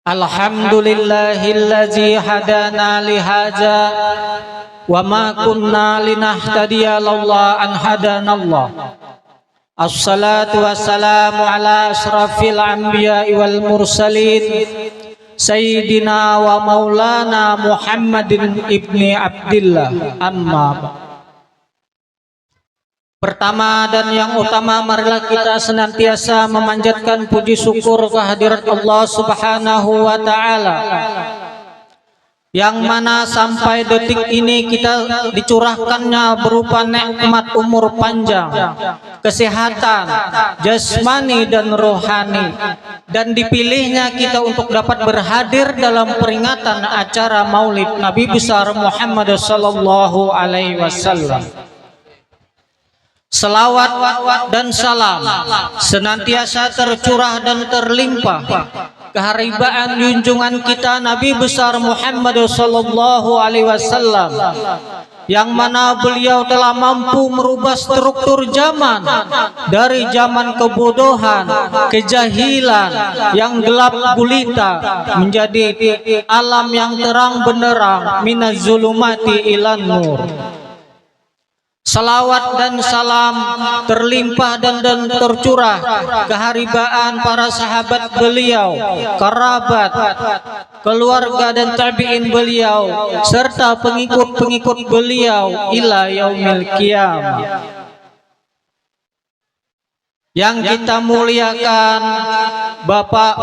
Alhamdulillahillazi hadana lihaza wa ma kunna linahtadiya laula an hadanallah. Assalatu wassalamu ala asrafil anbiya'i wal mursalin Sayyidina wa maulana Muhammadin ibni Abdillah. Amma ba'd. Pertama dan yang utama, marilah kita senantiasa memanjatkan puji syukur kehadirat Allah Subhanahu wa Ta'ala, yang mana sampai detik ini kita dicurahkannya berupa nikmat umur panjang, kesehatan jasmani dan rohani, dan dipilihnya kita untuk dapat berhadir dalam peringatan acara Maulid Nabi besar Muhammad sallallahu alaihi wasallam. Selawat dan salam senantiasa tercurah dan terlimpah keharibaan junjungan kita Nabi besar Muhammad sallallahu alaihi wasallam, yang mana beliau telah mampu merubah struktur zaman dari zaman kebodohan, kejahilan yang gelap gulita menjadi alam yang terang benderang, minaz zulumati ilan nur. Salawat dan salam terlimpah dan tercurah keharibaan para sahabat beliau, kerabat, keluarga dan tabi'in beliau, serta pengikut-pengikut beliau ila yaumil qiyamah. Yang kita muliakan Bapak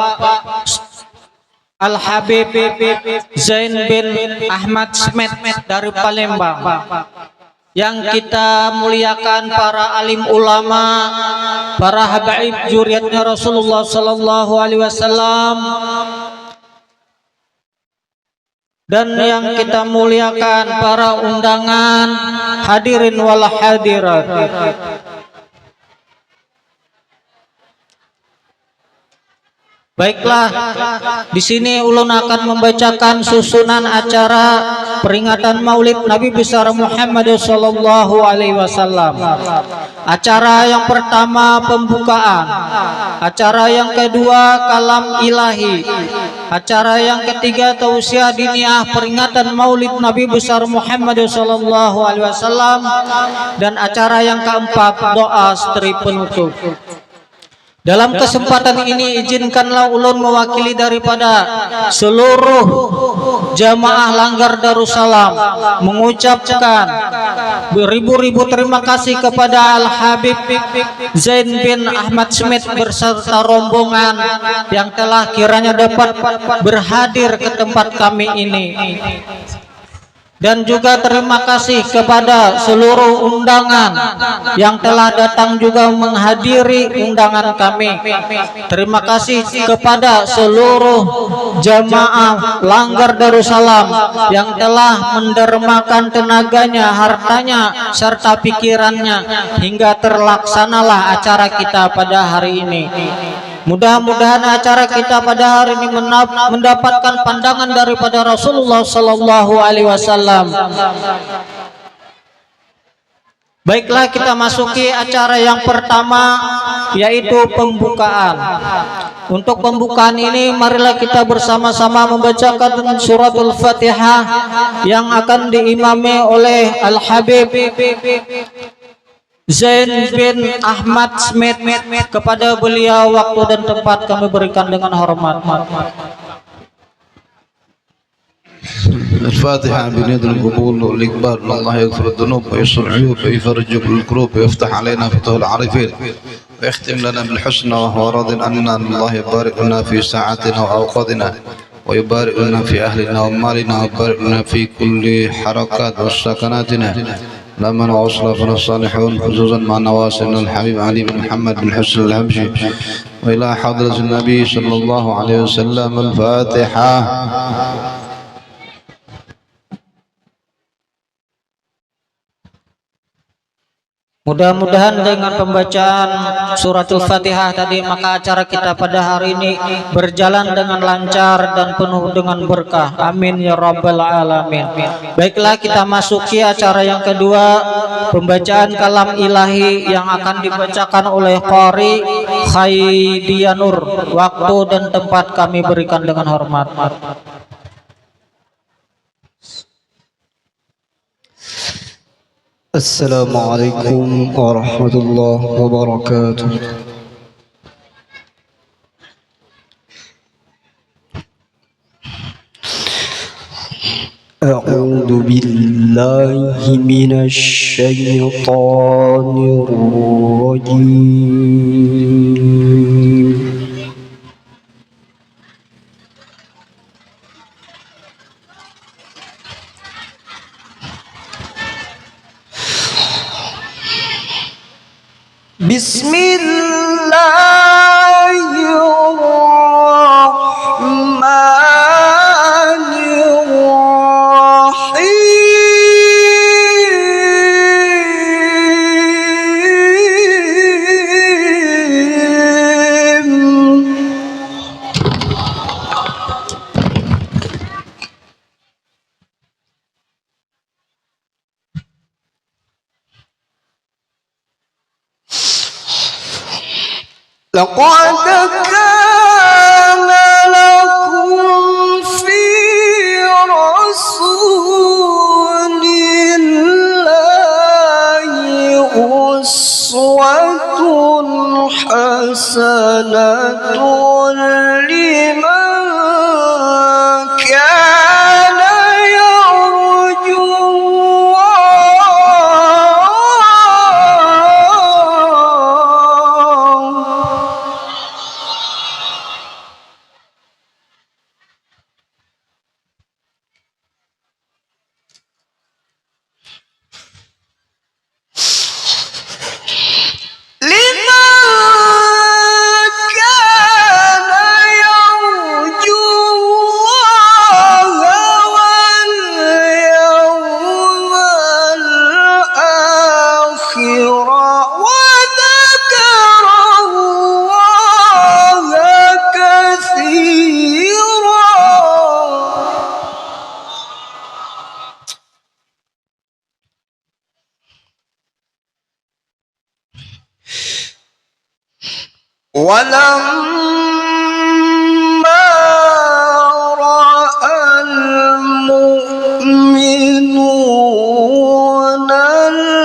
Al-Habib Zain bin Ahmad Smith dari Palembang, yang kita muliakan para alim ulama, para habaib zuriatnya Rasulullah sallallahu alaihi wasallam, dan yang kita muliakan para undangan hadirin wal hadirat. Baiklah, di sini ulun akan membacakan susunan acara peringatan Maulid Nabi besar Muhammad sallallahu alaihi wasallam. Acara yang pertama pembukaan, acara yang kedua kalam ilahi, acara yang ketiga tausiah diniyah peringatan Maulid Nabi besar Muhammad sallallahu alaihi wasallam, dan acara yang keempat doa istri penutup. Dalam kesempatan ini izinkanlah ulun mewakili daripada seluruh jamaah Langgar Darussalam mengucapkan beribu-ribu terima kasih kepada Al-Habib Zain bin Ahmad Smith berserta rombongan yang telah kiranya dapat berhadir ke tempat kami ini. Dan juga terima kasih kepada seluruh undangan yang telah datang juga menghadiri undangan kami. Terima kasih kepada seluruh jamaah Langgar Darussalam yang telah mendermakan tenaganya, hartanya, serta pikirannya hingga terlaksanalah acara kita pada hari ini. Mudah-mudahan acara kita pada hari ini mendapatkan pandangan daripada Rasulullah sallallahu alaihi wasallam. Baiklah, kita masuki acara yang pertama, yaitu pembukaan. Untuk pembukaan ini marilah kita bersama-sama membacakan suratul Fatihah yang akan diimami oleh Al-Habib Zain bin Ahmad Smith. Kepada beliau waktu dan tempat kami berikan dengan hormat. الفاتحة بنية القبول والإقبال، الله يغفر الذنوب ويستر العيوب ويفرج الكروب ويفتح علينا فتوح العارفين ويختم لنا بالحسنى وهو راض عنا. الله يبارك لنا في ساعتنا وأوقاتنا ويبارك لنا في أهلنا ومالنا ويبارك لنا في كل حركات وسكناتنا. لمن وأصلافنا الصالحون خصوصا مع نواسنا الحبيب علي بن محمد بن حسن الهمشي وإلى حضرة النبي صلى الله عليه وسلم. الفاتحة. Mudah-mudahan dengan pembacaan suratul Fatihah tadi maka acara kita pada hari ini berjalan dengan lancar dan penuh dengan berkah. Amin ya rabbal alamin. Baiklah, kita masuki acara yang kedua, pembacaan kalam ilahi yang akan dibacakan oleh Qari Khaidianur. Waktu dan tempat kami berikan dengan hormat. السلام عليكم ورحمة الله وبركاته. أعوذ بالله من الشيطان الرجيم. بسم الله الرحمن الرحيم. لقد كان لكم في رسول الله أسوة حسنة لمن كان يرجو ولما رأى المؤمنون الأحزاب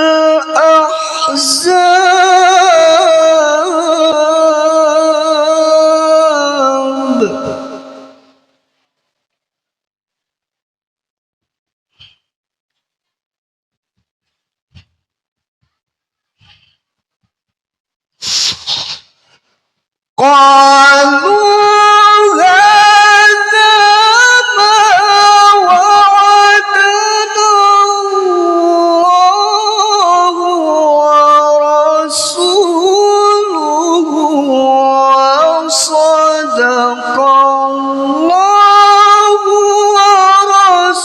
قالوا هذا ما وعدنا الله ورسوله وصدق الله ورسوله.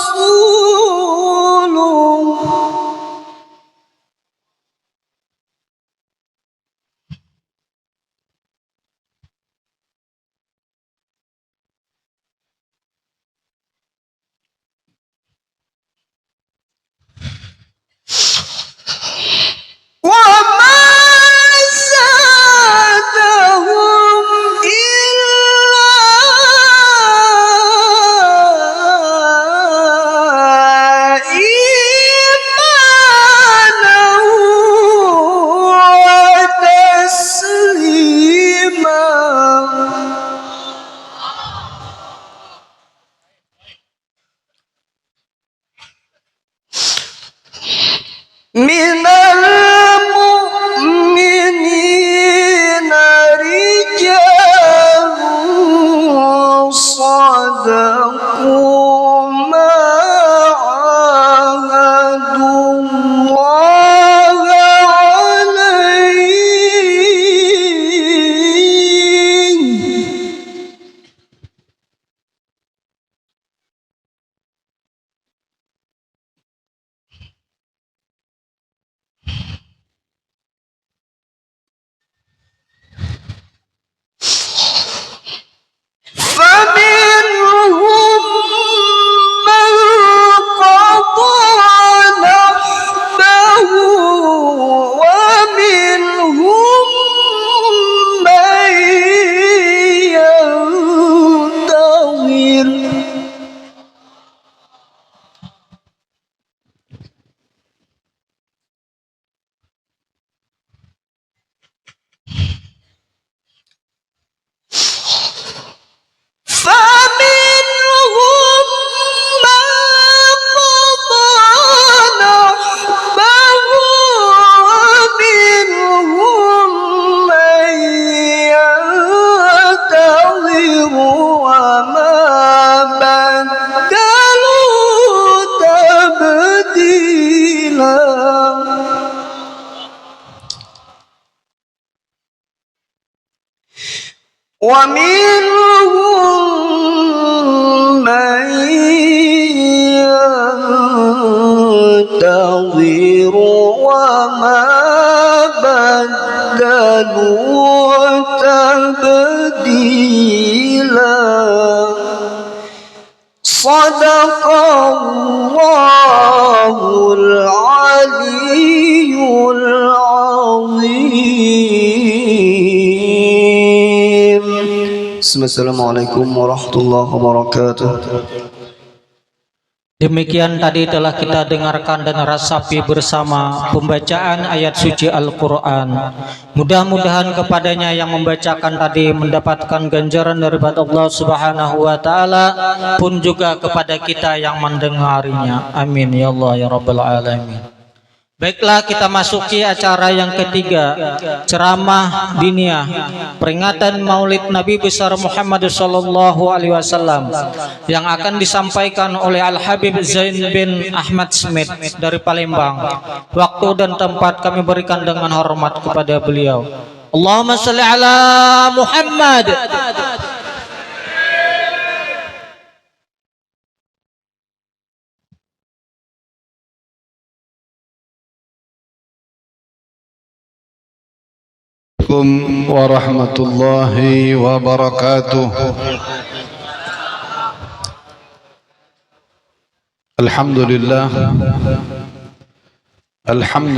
وما بدلوا تبديلا ومنهم من ينتظر وما بدلوا تبديلا صدق الله العلي العظيم. Assalamualaikum warahmatullahi wabarakatuh. Demikian tadi telah kita dengarkan dan rasapi bersama pembacaan ayat suci Al-Quran. Mudah-mudahan kepadanya yang membacakan tadi mendapatkan ganjaran daripada Allah Subhanahu wa Ta'ala, pun juga kepada kita yang mendengarinya. Amin ya Allah ya Rabbal Alamin. Baiklah, kita masuki acara yang ketiga, ceramah diniyah peringatan Maulid Nabi besar Muhammad sallallahu alaihi wasallam yang akan disampaikan oleh Al Habib Zain bin Ahmad Smith dari Palembang. Waktu dan tempat kami berikan dengan hormat kepada beliau. Allahumma shalli ala Muhammad. ورحمة الله وبركاته. الحمد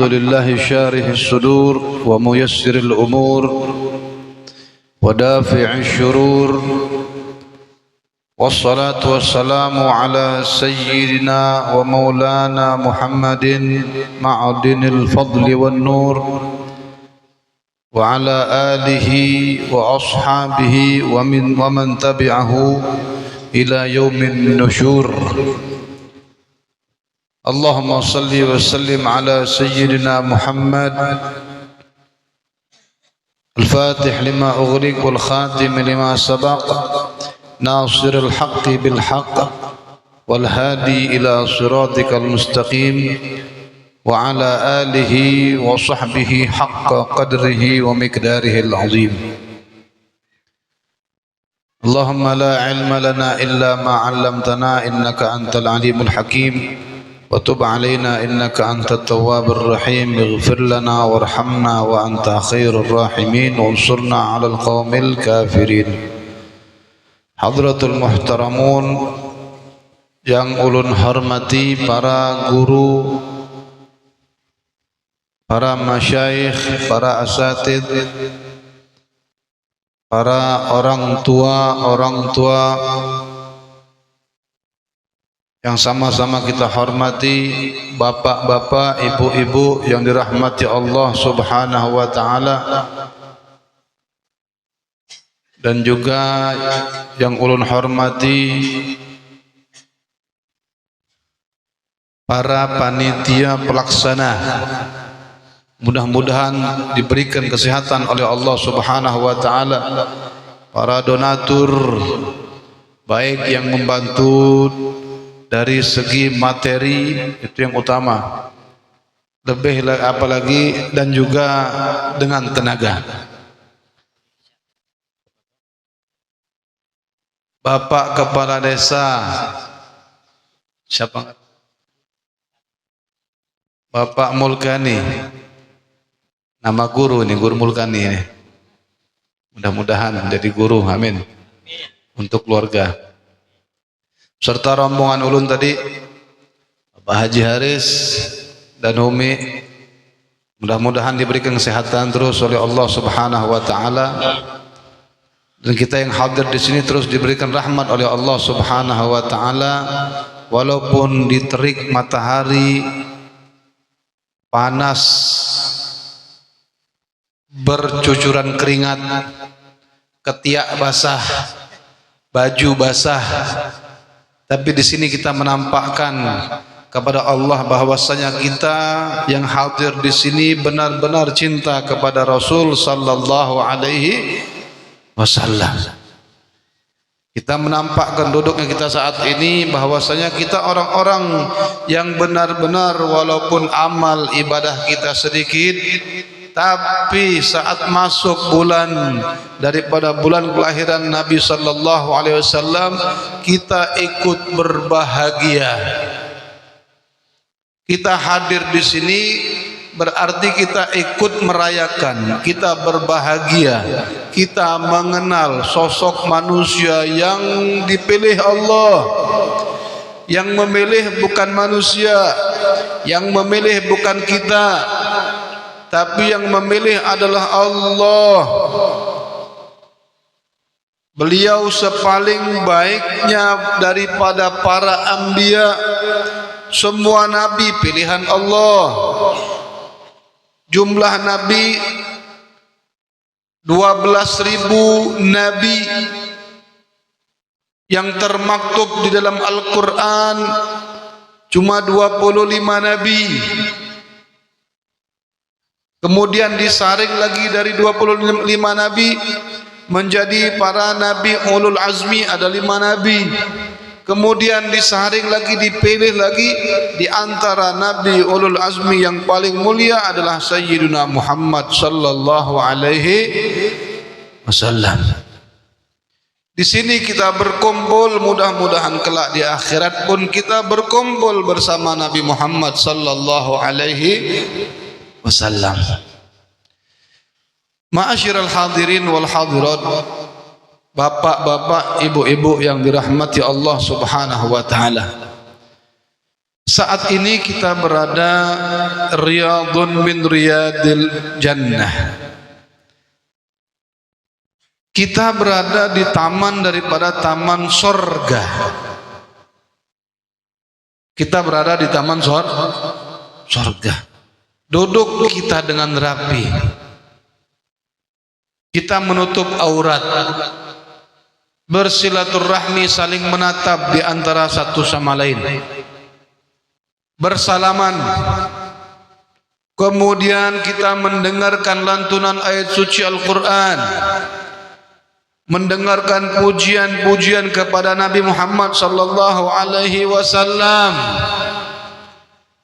لله شارح الصدور وميسر الأمور ودافع الشرور والصلاة والسلام على سيدنا ومولانا محمد معدن الفضل والنور وعلى آله وأصحابه ومن تبعه إلى يوم النشور. اللهم صل وسلم على سيدنا محمد الفاتح لما أغلق والخاتم لما سبق ناصر الحق بالحق والهادي إلى صراطك المستقيم وعلى آله وصحبه حق قدره ومقداره العظيم. اللهم لا علم لنا إلا ما علمتنا إنك أنت العليم الحكيم وتب علينا إنك أنت التواب الرحيم. اغفر لنا وارحمنا وأنت خير الراحمين وانصرنا على القوم الكافرين. حضرة المحترمون yang ulun hormati, para guru, para masyayikh, para asatid, para orang tua yang sama-sama kita hormati, bapak-bapak, ibu-ibu yang dirahmati Allah Subhanahu wa Ta'ala, dan juga yang ulun hormati para panitia pelaksana. Mudah-mudahan diberikan kesehatan oleh Allah Subhanahu wa Ta'ala. Para donatur, baik yang membantu dari segi materi, itu yang utama, lebih apalagi, dan juga dengan tenaga. Bapak Kepala Desa, siapa? Bapak Mulkani, nama guru ini, Guru Mulkani ini. Mudah-mudahan jadi guru, amin. Untuk keluarga. Serta rombongan ulun tadi, Pak Haji Haris dan Umi, mudah-mudahan diberikan kesehatan terus oleh Allah Subhanahu wa Ta'ala. Dan kita yang hadir di sini terus diberikan rahmat oleh Allah Subhanahu wa Ta'ala, walaupun di terik matahari panas, bercucuran keringat, ketiak basah, baju basah, tapi di sini kita menampakkan kepada Allah bahwasanya kita yang hadir di sini benar-benar cinta kepada Rasul sallallahu alaihi wasallam. Kita menampakkan duduknya kita saat ini bahwasanya kita orang-orang yang benar-benar walaupun amal ibadah kita sedikit, tapi saat masuk bulan daripada bulan kelahiran Nabi sallallahu alaihi wasallam, kita ikut berbahagia. Kita hadir di sini berarti kita ikut merayakan, kita berbahagia, kita mengenal sosok manusia yang dipilih Allah. Yang memilih bukan manusia, yang memilih bukan kita, tapi yang memilih adalah Allah. Beliau sepaling baiknya daripada para anbiya. Semua nabi pilihan Allah. Jumlah nabi 12.000 nabi yang termaktub di dalam Al-Quran cuma 25 nabi. Kemudian disaring lagi dari 25 nabi menjadi para nabi ulul azmi, ada 5 nabi. Kemudian disaring lagi, dipilih lagi di antara nabi ulul azmi yang paling mulia adalah Sayyiduna Muhammad sallallahu alaihi wasallam. Di sini kita berkumpul, mudah-mudahan kelak di akhirat pun kita berkumpul bersama Nabi Muhammad sallallahu alaihi wasallam. Ma'asyiral hadirin wal hadirat, bapak-bapak, ibu-ibu yang dirahmati Allah Subhanahu wa taala. Saat ini kita berada riyadun min riyadil jannah. Kita berada di taman daripada taman sorga. Kita berada di taman sorga. Duduk kita dengan rapi. Kita menutup aurat. Bersilaturahmi, saling menatap di antara satu sama lain. Bersalaman. Kemudian kita mendengarkan lantunan ayat suci Al-Quran. Mendengarkan pujian-pujian kepada Nabi Muhammad sallallahu alaihi wasallam.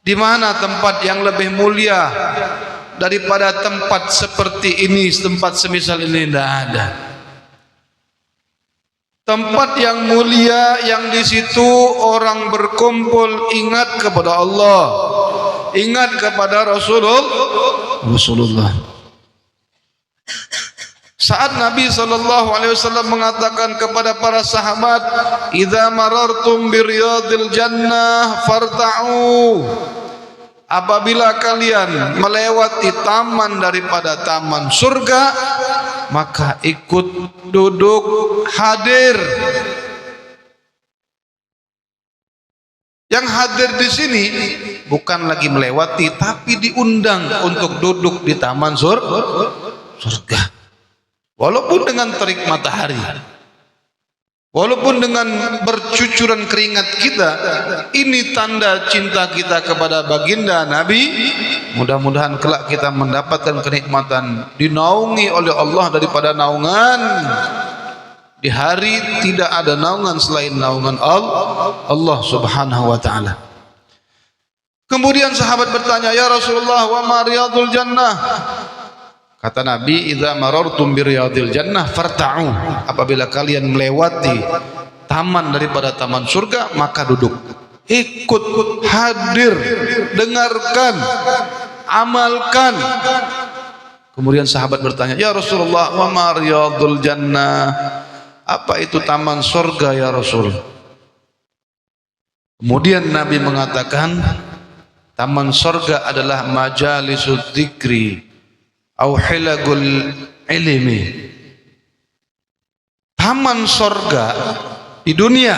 Di mana tempat yang lebih mulia daripada tempat seperti ini, tempat semisal ini tidak ada. Tempat yang mulia yang di situ orang berkumpul ingat kepada Allah, ingat kepada Rasulullah. Saat Nabi SAW mengatakan kepada para sahabat, "Idza marartum bi riyadil jannah farta'u." Apabila kalian melewati taman daripada taman surga, maka ikut duduk hadir. Yang hadir di sini bukan lagi melewati, tapi diundang untuk duduk di taman surga. Walaupun dengan terik matahari, walaupun dengan bercucuran keringat kita, ini tanda cinta kita kepada baginda Nabi. Mudah-mudahan kelak kita mendapatkan kenikmatan dinaungi oleh Allah daripada naungan. Di hari tidak ada naungan selain naungan Allah Subhanahu wa taala. Kemudian sahabat bertanya, "Ya Rasulullah, wa ma riyadul jannah?" Kata Nabi, "Idza marartum bi riyadil jannah farta'u." Apabila kalian melewati taman daripada taman surga, maka duduk. Ikut hadir, dengarkan, amalkan. Kemudian sahabat bertanya, "Ya Rasulullah, wa ma riyadul jannah?" Apa itu taman surga ya Rasul? Kemudian Nabi mengatakan, taman surga adalah majalisud dzikri au hilagul ilmi. Taman surga di dunia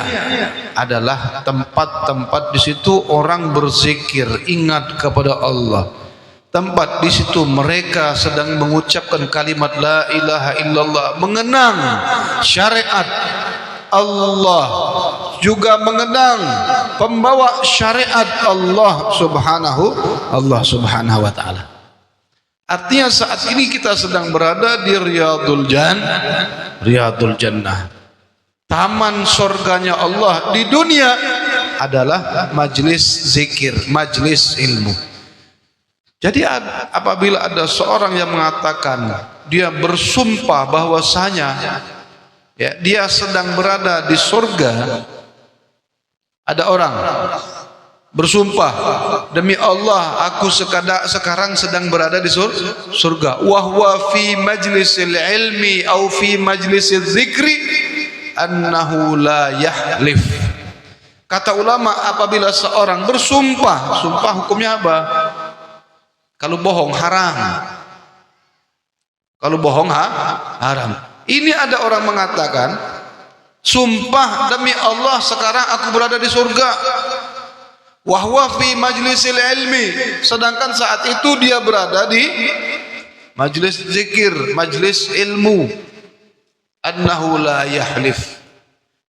adalah tempat-tempat di situ orang berzikir, ingat kepada Allah. Tempat di situ mereka sedang mengucapkan kalimat la ilaha illallah, mengenang syariat Allah, juga mengenang pembawa syariat Allah Subhanahu wa taala. Artinya saat ini kita sedang berada di Riyadul Jannah, taman surganya Allah di dunia adalah majlis zikir, majlis ilmu. Jadi apabila ada seorang yang mengatakan dia bersumpah bahwasanya ya, dia sedang berada di surga, ada orang bersumpah, demi Allah aku sekarang sedang berada di surga, wa huwa fi majlisil ilmi au fi majlisil zikri annahu la yahlif. Kata ulama, apabila seorang bersumpah, sumpah hukumnya apa? Kalau bohong haram. Kalau bohong haram. Ini ada orang mengatakan, sumpah demi Allah sekarang aku berada di surga. Wa huwa fi majlisil ilmi, sedangkan saat itu dia berada di majlis zikir, majlis ilmu. Annahu la yahlif.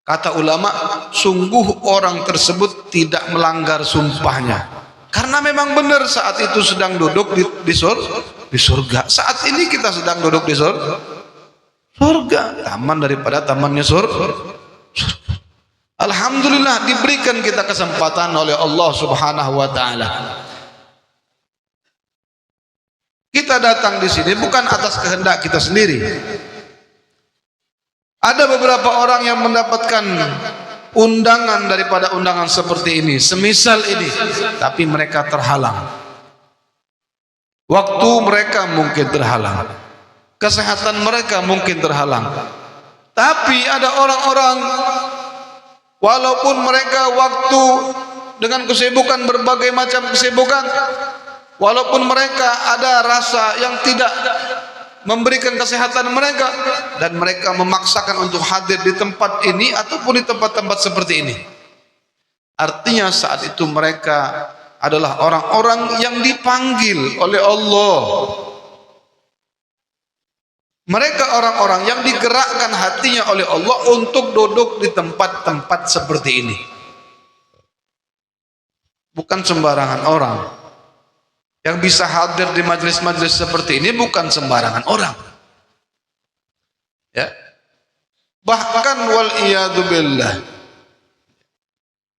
Kata ulama, sungguh orang tersebut tidak melanggar sumpahnya. Karena memang benar saat itu sedang duduk di surga. Saat ini kita sedang duduk di surga. Taman daripada tamannya surga. Alhamdulillah diberikan kita kesempatan oleh Allah Subhanahu wa taala. Kita datang di sini bukan atas kehendak kita sendiri. Ada beberapa orang yang mendapatkan undangan daripada undangan seperti ini, semisal ini, tapi mereka terhalang. Waktu mereka mungkin terhalang, kesehatan mereka mungkin terhalang. Tapi ada orang-orang walaupun mereka waktu dengan kesibukan, berbagai macam kesibukan, walaupun mereka ada rasa yang tidak memberikan kesehatan mereka, dan mereka memaksakan untuk hadir di tempat ini ataupun di tempat-tempat seperti ini. Artinya saat itu mereka adalah orang-orang yang dipanggil oleh Allah. Mereka orang-orang yang digerakkan hatinya oleh Allah untuk duduk di tempat-tempat seperti ini. Bukan sembarangan orang yang bisa hadir di majelis-majelis seperti ini, bukan sembarangan orang. Ya. Bahkan wal iyadu billah,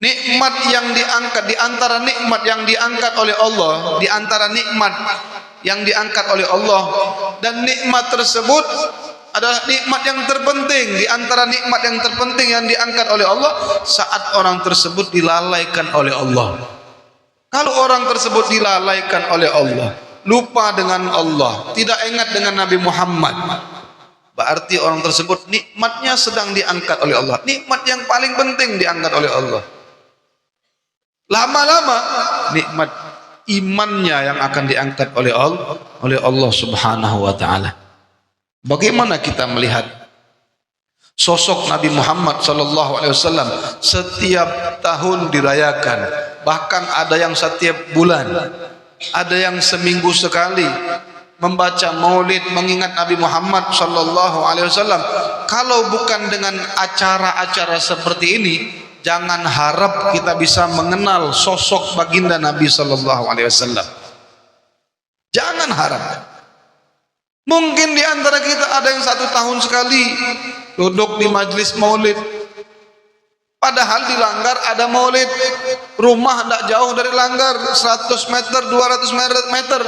nikmat yang diangkat, di antara nikmat yang diangkat oleh Allah, di antara nikmat yang diangkat oleh Allah, dan nikmat tersebut adalah nikmat yang terpenting. Di antara nikmat yang terpenting yang diangkat oleh Allah saat orang tersebut dilalaikan oleh Allah. Kalau orang tersebut dilalaikan oleh Allah, lupa dengan Allah, tidak ingat dengan Nabi Muhammad, berarti orang tersebut nikmatnya sedang diangkat oleh Allah. Nikmat yang paling penting diangkat oleh Allah. Lama-lama nikmat imannya yang akan diangkat oleh Allah Subhanahu wa taala. Bagaimana kita melihat sosok Nabi Muhammad sallallahu alaihi wasallam setiap tahun dirayakan, bahkan ada yang setiap bulan, ada yang seminggu sekali membaca maulid mengingat Nabi Muhammad sallallahu alaihi wasallam. Kalau bukan dengan acara-acara seperti ini, jangan harap kita bisa mengenal sosok baginda Nabi sallallahu alaihi wasallam. Jangan harap. Mungkin di antara kita ada yang 1 tahun sekali duduk di majlis maulid, padahal di Langgar ada maulid, rumah tidak jauh dari Langgar, 100 meter, 200 meter,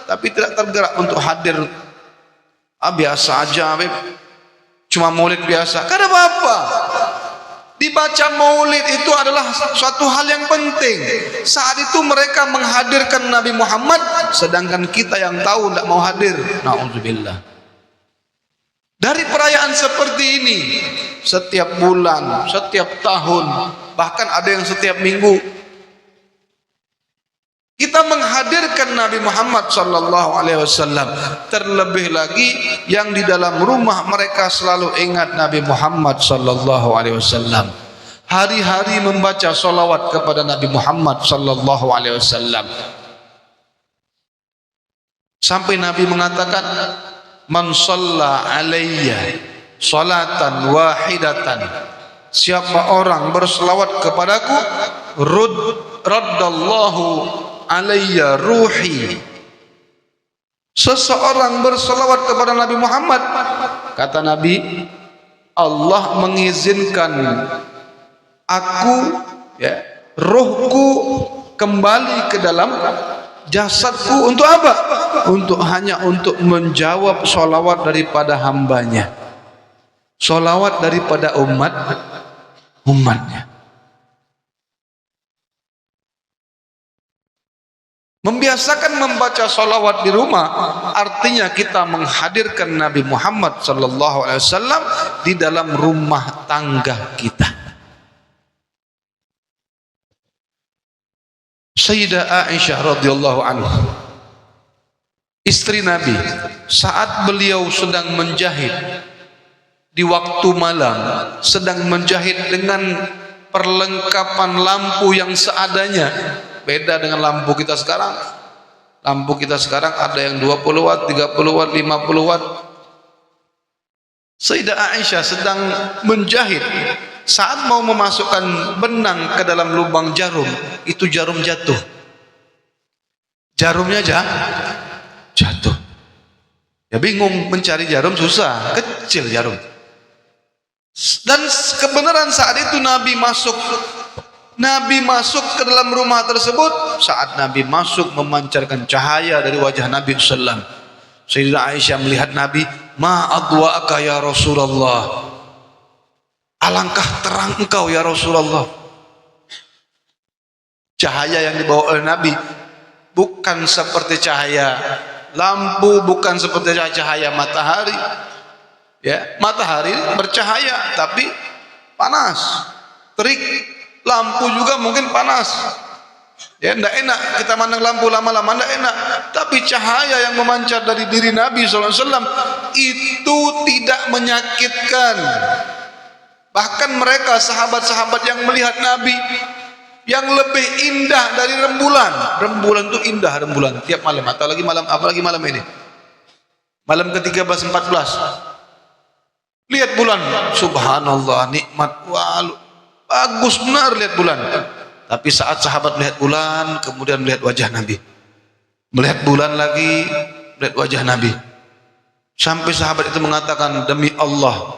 tapi tidak tergerak untuk hadir. Biasa aja, cuma maulid biasa. Karena apa? Dibaca maulid itu adalah suatu hal yang penting. Saat itu mereka menghadirkan Nabi Muhammad, sedangkan kita yang tahu tidak mau hadir. Na'udzubillah. Dari perayaan seperti ini, setiap bulan, setiap tahun, bahkan ada yang setiap minggu, kita menghadirkan Nabi Muhammad sallallahu alaihi wasallam. Terlebih lagi yang di dalam rumah mereka selalu ingat Nabi Muhammad sallallahu alaihi wasallam. Hari-hari membaca salawat kepada Nabi Muhammad sallallahu alaihi wasallam. Sampai Nabi mengatakan, "Man shalla alayya salatan wahidatan." Siapa orang berselawat kepadaku, raddallahu alayya ruhi. Seseorang berselawat kepada Nabi Muhammad, kata Nabi, Allah mengizinkan aku, ya, rohku kembali ke dalam jasadku untuk apa? Hanya untuk menjawab sholawat daripada hambanya, sholawat daripada umatnya. Membiasakan membaca sholawat di rumah artinya kita menghadirkan Nabi Muhammad SAW di dalam rumah tangga kita. Sayyidah Aisyah radhiyallahu anha, istri Nabi, saat beliau sedang menjahit di waktu malam, sedang menjahit dengan perlengkapan lampu yang seadanya. Beda dengan lampu kita sekarang. Lampu kita sekarang ada yang 20 watt, 30 watt, 50 watt. Sayyidah Aisyah sedang menjahit. Saat mau memasukkan benang ke dalam lubang jarum, itu jarum jatuh. Jarumnya jatuh. Ya bingung, mencari jarum susah, kecil jarum. Dan kebenaran saat itu Nabi masuk ke dalam rumah tersebut. Saat Nabi masuk memancarkan cahaya dari wajah Nabi sallallahu. Sayyidah Aisyah melihat Nabi, ma adwa'aka ya Rasulullah, alangkah terang engkau ya Rasulullah. Cahaya yang dibawa oleh Nabi bukan seperti cahaya lampu, bukan seperti cahaya matahari. Ya, matahari bercahaya tapi panas, terik. Lampu juga mungkin panas. Ya, tidak enak kita mandang lampu lama-lama, tidak enak. Tapi cahaya yang memancar dari diri Nabi SAW itu tidak menyakitkan. Bahkan mereka sahabat-sahabat yang melihat Nabi yang lebih indah dari rembulan. Rembulan itu indah, rembulan tiap malam, atau lagi malam, apalagi malam ini, malam ke-13, 14. Lihat bulan, subhanallah, nikmat, bagus benar lihat bulan. Tapi saat sahabat melihat bulan, kemudian melihat wajah Nabi, melihat bulan lagi, melihat wajah Nabi, sampai sahabat itu mengatakan, demi Allah,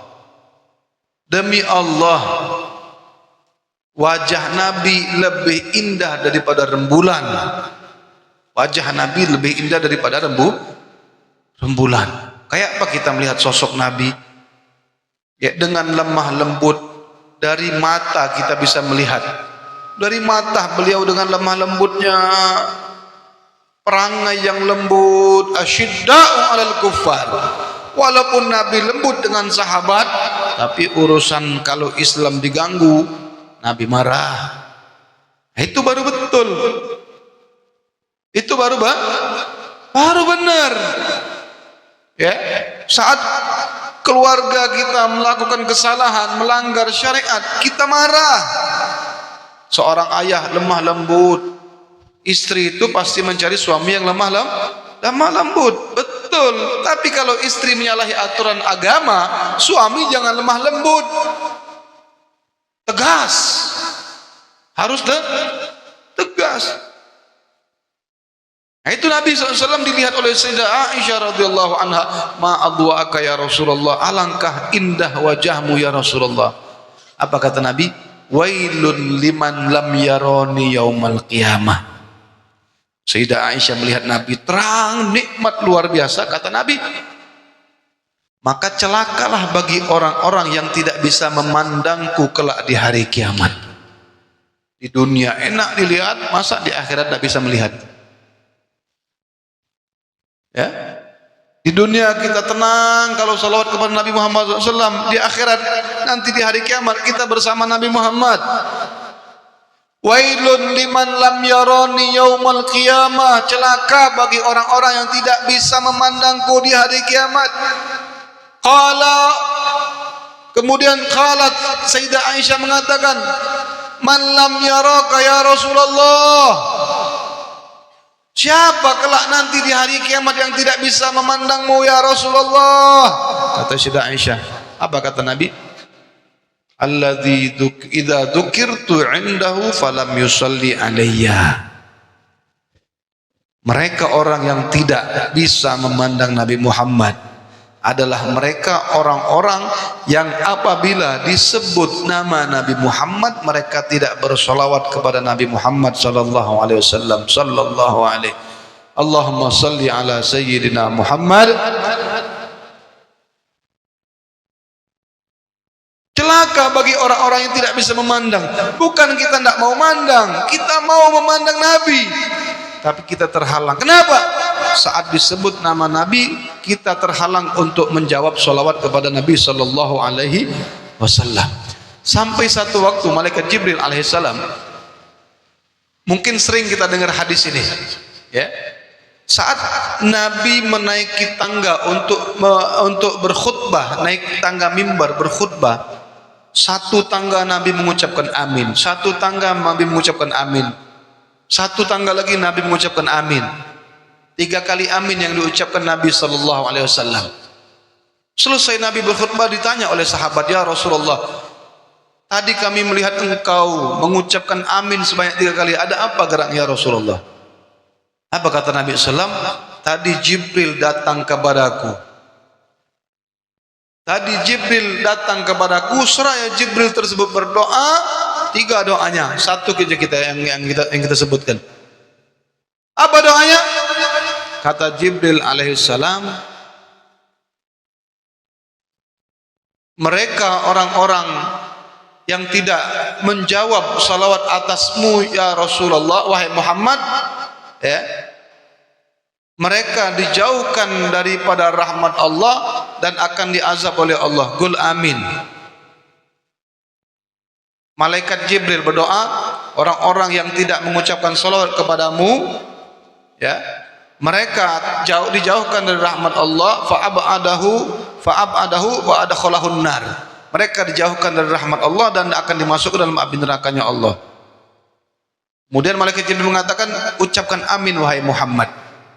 wajah Nabi lebih indah daripada rembulan. Wajah Nabi lebih indah daripada rembulan. Kayak apa kita melihat sosok Nabi? Ya, dengan lemah lembut. Dari mata kita bisa melihat, dari mata beliau dengan lemah lembutnya, perangai yang lembut, asyidda'u 'alal kuffar. Walaupun Nabi lembut dengan sahabat, tapi urusan kalau Islam diganggu, Nabi marah. Itu baru betul. Itu baru benar. Ya, saat keluarga kita melakukan kesalahan, melanggar syariat, kita marah. Seorang ayah lemah lembut, istri itu pasti mencari suami yang lemah lembut. Betul. Tapi kalau istri menyalahi aturan agama, suami jangan lemah lembut, tegas. Harus tegas. Nah, itu Nabi SAW dilihat oleh Sayyidah Aisyah radhiyallahu anha, ma adwa'aka ya Rasulullah, alangkah indah wajahmu ya Rasulullah. Apa kata Nabi? Wailun liman lam yaroni yaumal qiyamah. Sayyidah Aisyah melihat Nabi terang, nikmat luar biasa. Kata Nabi, maka celakalah bagi orang-orang yang tidak bisa memandangku kelak di hari kiamat. Di dunia enak dilihat, masa di akhirat tidak bisa melihat? Ya, di dunia kita tenang kalau salawat kepada Nabi Muhammad SAW. Di akhirat nanti di hari kiamat kita bersama Nabi Muhammad. Wailun liman lam yarani yaumal qiyamah, celaka bagi orang-orang yang tidak bisa memandangku di hari kiamat. Kemudian qalat Sayyidah Aisyah mengatakan, man lam yaraka ya Rasulullah, siapa kelak nanti di hari kiamat yang tidak bisa memandangmu ya Rasulullah? Kata Sayyidah Aisyah. Apa kata Nabi? Alladzi idza dzukirtu 'indahu falam yusalli alayya. Mereka orang yang tidak bisa memandang Nabi Muhammad adalah mereka orang-orang yang apabila disebut nama Nabi Muhammad mereka tidak bersolawat kepada Nabi Muhammad sallallahu alaihi wasallam. Sallallahu alaihi Allahumma salli ala sayyidina Muhammad. Celaka bagi orang-orang yang tidak bisa memandang. Bukan kita tidak mau memandang, kita mau memandang Nabi, tapi kita terhalang. Kenapa? Saat disebut nama Nabi kita terhalang untuk menjawab sholawat kepada Nabi sallallahu alaihi wasallam. Sampai satu waktu malaikat Jibril alaihissalam, mungkin sering kita dengar hadis ini, ya. Saat Nabi menaiki tangga untuk berkhutbah, naik tangga mimbar berkhutbah, satu tangga Nabi mengucapkan amin, satu tangga Nabi mengucapkan amin, satu tangga lagi Nabi mengucapkan amin. 3 kali amin yang diucapkan Nabi sallallahu alaihi wasallam. Selesai Nabi berkhutbah ditanya oleh sahabat, "Ya Rasulullah, tadi kami melihat engkau mengucapkan amin sebanyak 3 kali. Ada apa geraknya ya Rasulullah?" Apa kata Nabi sallam? "Tadi Jibril datang kepadaku. Tadi Jibril datang kepadaku, seraya Jibril tersebut berdoa, 3 doanya. Satu kita yang kita sebutkan. Apa doanya? Kata Jibril alaihissalam, mereka orang-orang yang tidak menjawab salawat atasmu ya Rasulullah, wahai Muhammad, ya, mereka dijauhkan daripada rahmat Allah dan akan diazab oleh Allah. Qul amin." Malaikat Jibril berdoa, orang-orang yang tidak mengucapkan salawat kepadamu, ya, mereka dijauhkan dari rahmat Allah, fa'abadahu wa adkhalahun nar. Mereka dijauhkan dari rahmat Allah dan akan dimasukkan dalam api nerakanya Allah. Kemudian malaikat Jibril mengatakan, "Ucapkan amin wahai Muhammad."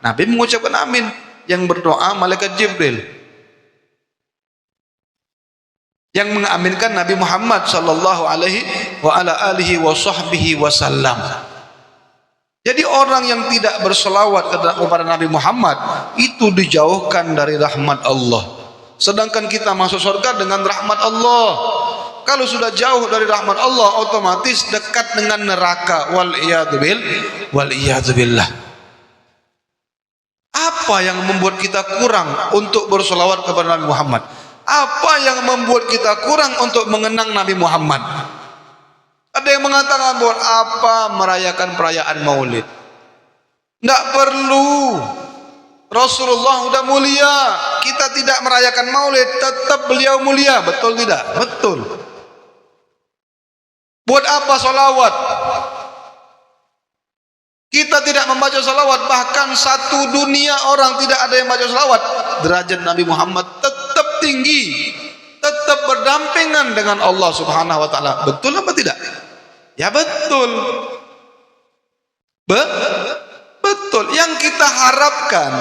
Nabi mengucapkan amin. Yang berdoa malaikat Jibril. Yang mengaminkan Nabi Muhammad sallallahu alaihi wa ala alihi wa sahbihi wasallam. Jadi orang yang tidak berselawat kepada Nabi Muhammad itu dijauhkan dari rahmat Allah. Sedangkan kita masuk surga dengan rahmat Allah. Kalau sudah jauh dari rahmat Allah, otomatis dekat dengan neraka. Wal iyadzu billah. Apa yang membuat kita kurang untuk berselawat kepada Nabi Muhammad? Apa yang membuat kita kurang untuk mengenang Nabi Muhammad? Ada yang mengatakan buat apa merayakan perayaan Maulid? Tidak perlu. Rasulullah sudah mulia. Kita tidak merayakan Maulid, tetap beliau mulia. Betul tidak? Betul. Buat apa salawat? Kita tidak membaca salawat, bahkan satu dunia orang tidak ada yang baca salawat. Derajat Nabi Muhammad tetap tinggi, tetap berdampingan dengan Allah Subhanahu wa taala. Betul apa tidak? Ya betul. Betul. Yang kita harapkan,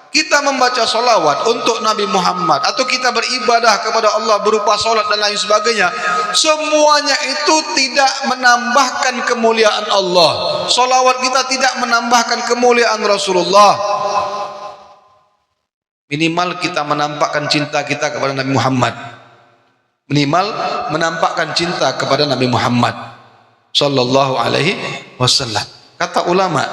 kita membaca salawat untuk Nabi Muhammad atau kita beribadah kepada Allah berupa salat dan lain sebagainya, semuanya itu tidak menambahkan kemuliaan Allah. Salawat kita tidak menambahkan kemuliaan Rasulullah. Minimal kita menampakkan cinta kita kepada Nabi Muhammad. Minimal menampakkan cinta kepada Nabi Muhammad sallallahu alaihi wasallam. Kata ulama,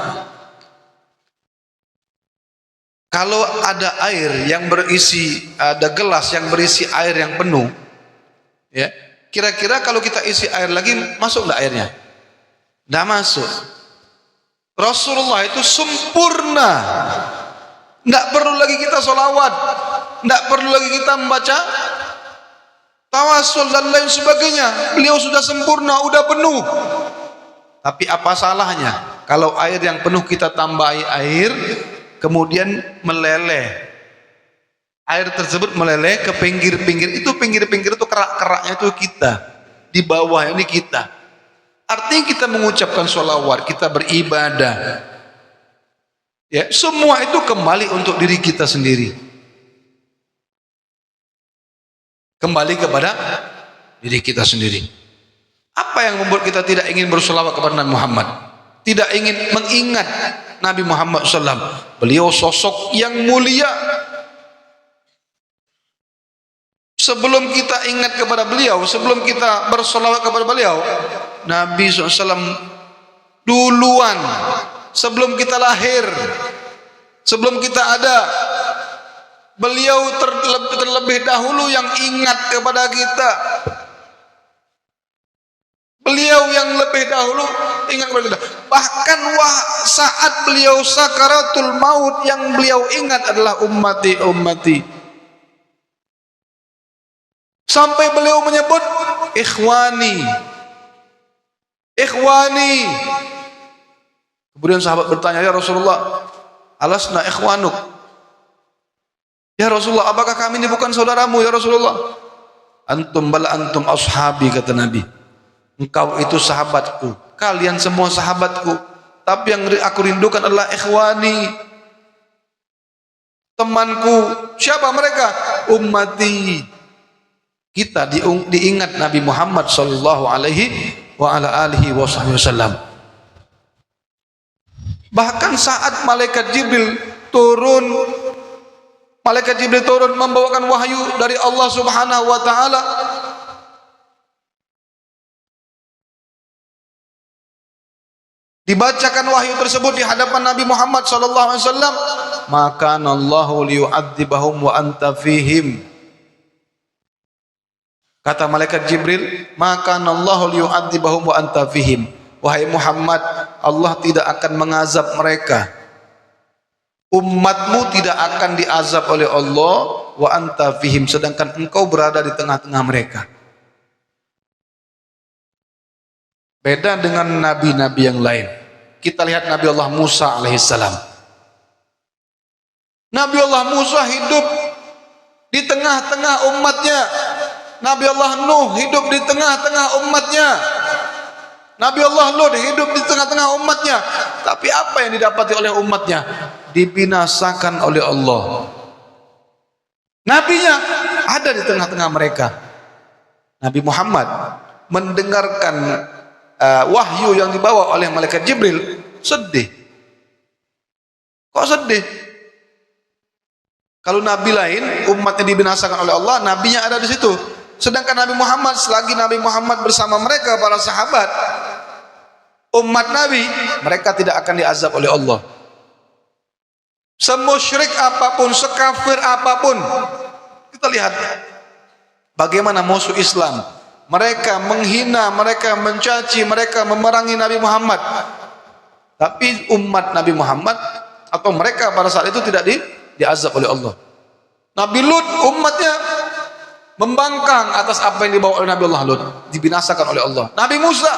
kalau ada air yang berisi, ada gelas yang berisi air yang penuh, ya, kira-kira kalau kita isi air lagi, masuk enggak airnya? Enggak masuk. Rasulullah itu sempurna. Enggak perlu lagi kita sholawat, enggak perlu lagi kita membaca tawasul dan lain sebagainya. Beliau sudah sempurna, sudah penuh. Tapi apa salahnya kalau air yang penuh kita tambahi air, kemudian meleleh, air tersebut meleleh ke pinggir-pinggir. Itu pinggir-pinggir itu kerak-keraknya itu kita, di bawah ini kita. Artinya kita mengucapkan sholawat, kita beribadah, ya, semua itu kembali untuk diri kita sendiri, kembali kepada diri kita sendiri. Apa yang membuat kita tidak ingin bersolawat kepada Nabi Muhammad, tidak ingin mengingat Nabi Muhammad SAW? Beliau sosok yang mulia, Sebelum kita ingat kepada beliau, sebelum kita bersolawat kepada beliau, Nabi SAW duluan, sebelum kita lahir, sebelum kita ada, beliau terlebih dahulu yang ingat kepada kita. Beliau yang lebih dahulu ingat kepada kita. Bahkan saat beliau sakaratul maut, yang beliau ingat adalah ummati, ummati. Sampai beliau menyebut ikhwani, ikhwani. Kemudian sahabat bertanya, ya Rasulullah, alasna ikhwanuk? Ya Rasulullah, apakah kami ini bukan saudaramu ya Rasulullah? Antum bala antum ashabi, kata Nabi. Engkau itu sahabatku, kalian semua sahabatku. Tapi yang aku rindukan adalah ikhwani, temanku. Siapa mereka? Ummati. Kita diingat Nabi Muhammad sallallahu alaihi wa ala alihi wasallam. Bahkan saat malaikat Jibril turun membawakan wahyu dari Allah Subhanahu wa taala, dibacakan wahyu tersebut di hadapan Nabi Muhammad sallallahu alaihi wasallam, maka Allahu liyu'adzibahum wa anta fihim. Kata malaikat Jibril, maka Allahu liyu'adzibahum wa anta fihim. Wahai Muhammad, Allah tidak akan mengazab mereka, umatmu tidak akan diazab oleh Allah, wa anta fihim, sedangkan engkau berada di tengah-tengah mereka. Beda dengan nabi-nabi yang lain. Kita lihat Nabi Allah Musa alaihissalam. Nabi Allah Musa hidup di tengah-tengah umatnya. Nabi Allah Nuh hidup di tengah-tengah umatnya. Nabi Allah Lut hidup di tengah-tengah umatnya. Tapi apa yang didapati oleh umatnya? Dibinasakan oleh Allah. Nabinya ada di tengah-tengah mereka. Nabi Muhammad mendengarkan wahyu yang dibawa oleh malaikat Jibril, sedih. Kok sedih? Kalau nabi lain umatnya dibinasakan oleh Allah, nabinya ada di situ. Sedangkan Nabi Muhammad, selagi Nabi Muhammad bersama mereka para sahabat, umat Nabi, mereka tidak akan diazab oleh Allah. Semusyrik apapun, sekafir apapun, kita lihat bagaimana musuh Islam. Mereka menghina, mereka mencaci, mereka memerangi Nabi Muhammad. Tapi umat Nabi Muhammad atau mereka pada saat itu tidak diazab oleh Allah. Nabi Lut umatnya membangkang atas apa yang dibawa oleh Nabi Allah Lut, dibinasakan oleh Allah. Nabi Musa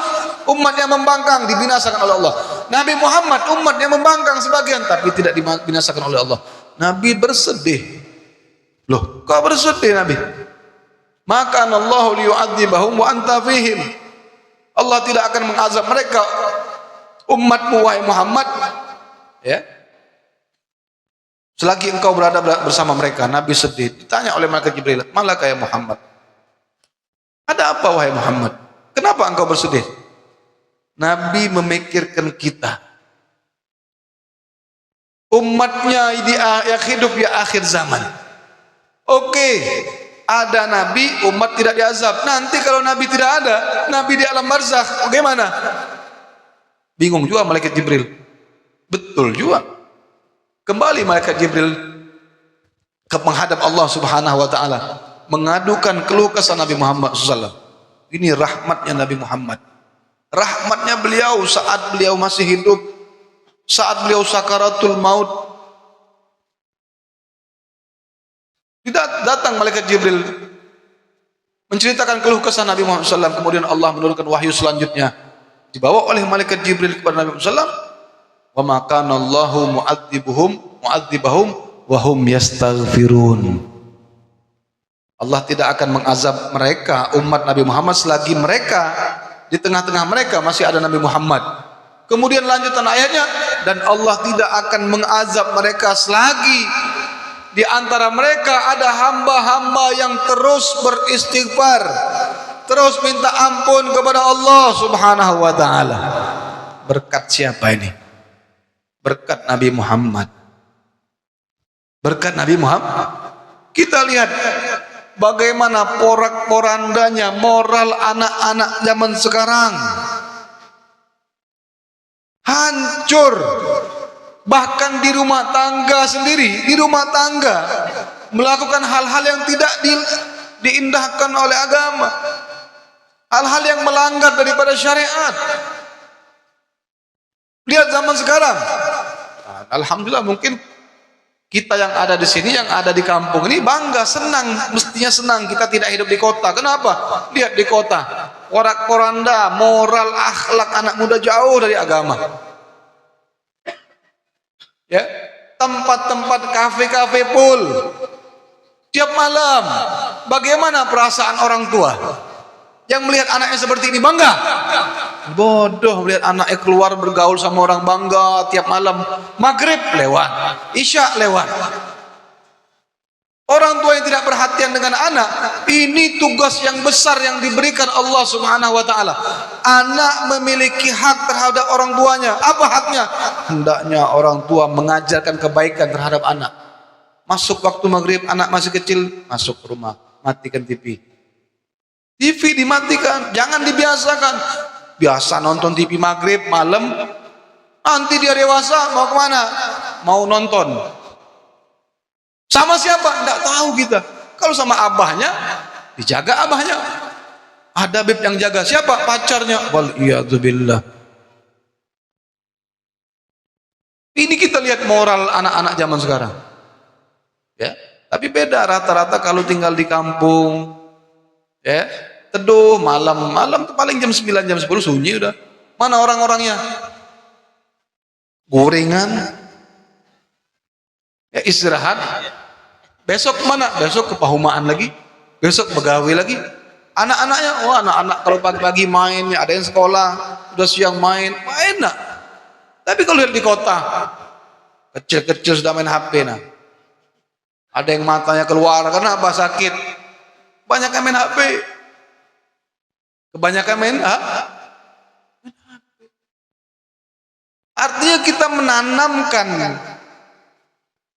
umatnya membangkang, dibinasakan oleh Allah. Nabi Muhammad umatnya membangkang sebagian, tapi tidak dibinasakan oleh Allah. Nabi bersedih. Loh, kok bersedih Nabi? Maka Allahu liyu'adzibahum wa anta fihim. Allah tidak akan mengazab mereka, umatmu wahai Muhammad, ya, selagi engkau berada bersama mereka. Nabi sedih. Ditanya oleh malaikat Jibril, malaka ya Muhammad, ada apa wahai Muhammad? Kenapa engkau bersedih? Nabi memikirkan kita, umatnya yang hidup di akhir zaman. Oke, ada Nabi, umat tidak diazab. Nanti kalau Nabi tidak ada, Nabi di alam barzakh, bagaimana? Bingung juga malaikat Jibril. Betul juga. Kembali malaikat Jibril ke menghadap Allah Subhanahu wa taala, mengadukan keluh kesah Nabi Muhammad SAW. Ini rahmatnya Nabi Muhammad. Rahmatnya beliau saat beliau masih hidup, saat beliau sakaratul maut. Tidak datang malaikat Jibril menceritakan keluh kesah Nabi Muhammad SAW. Kemudian Allah menurunkan wahyu selanjutnya, dibawa oleh malaikat Jibril kepada Nabi Muhammad SAW. Wa ma kana Allahu mu'adzibahum wa hum yastaghfirun. Allah tidak akan mengazab mereka, umat Nabi Muhammad, selagi mereka di tengah-tengah mereka masih ada Nabi Muhammad. Kemudian lanjutan ayatnya, dan Allah tidak akan mengazab mereka selagi di antara mereka ada hamba-hamba yang terus beristighfar, terus minta ampun kepada Allah Subhanahu wa taala. Berkat siapa ini? Berkat Nabi Muhammad. Berkat Nabi Muhammad. Kita lihat Bagaimana porak-porandanya moral anak-anak zaman sekarang. Hancur. Bahkan di rumah tangga sendiri, di rumah tangga melakukan hal-hal yang tidak diindahkan oleh agama. Hal-hal yang melanggar daripada syariat. Lihat zaman sekarang. Alhamdulillah, mungkin kita yang ada di sini, yang ada di kampung ini bangga, senang, mestinya senang kita tidak hidup di kota. Kenapa? Lihat di kota, porak-poranda, moral, akhlak anak muda jauh dari agama. Ya, tempat-tempat kafe-kafe full tiap malam. Bagaimana perasaan orang tua yang melihat anaknya seperti ini? Bangga? Bodoh melihat anaknya keluar bergaul sama orang, bangga tiap malam. Maghrib lewat, isya lewat. Orang tua yang tidak perhatian dengan anak, ini tugas yang besar yang diberikan Allah Subhanahu wa taala. Anak memiliki hak terhadap orang tuanya. Apa haknya? Hendaknya orang tua mengajarkan kebaikan terhadap anak. Masuk waktu maghrib, anak masih kecil, masuk ke rumah, matikan TV. TV dimatikan, jangan dibiasakan. Biasa nonton TV maghrib malam, nanti dia dewasa mau kemana? Mau nonton. Sama siapa? Tidak tahu kita. Kalau sama abahnya, dijaga abahnya. Ada beb yang jaga. Siapa? Pacarnya. Waliyadzubillah. Ini kita lihat moral anak-anak zaman sekarang. Ya, tapi beda rata-rata kalau tinggal di kampung. Ya, teduh malam paling jam 9 jam 10 sunyi udah. Mana orang-orangnya? Gorengan. Ya, istirahat. Besok mana? Besok ke Pahumaan lagi. Besok begawe lagi. Anak-anaknya, anak-anak kalau pagi-pagi main, ada yang sekolah, udah siang main, enak. Tapi kalau lihat di kota, kecil-kecil sudah main HP. Nah, ada yang matanya keluar karena apa? Sakit. Banyak yang main HP. Kebanyakan main HP. Artinya kita menanamkan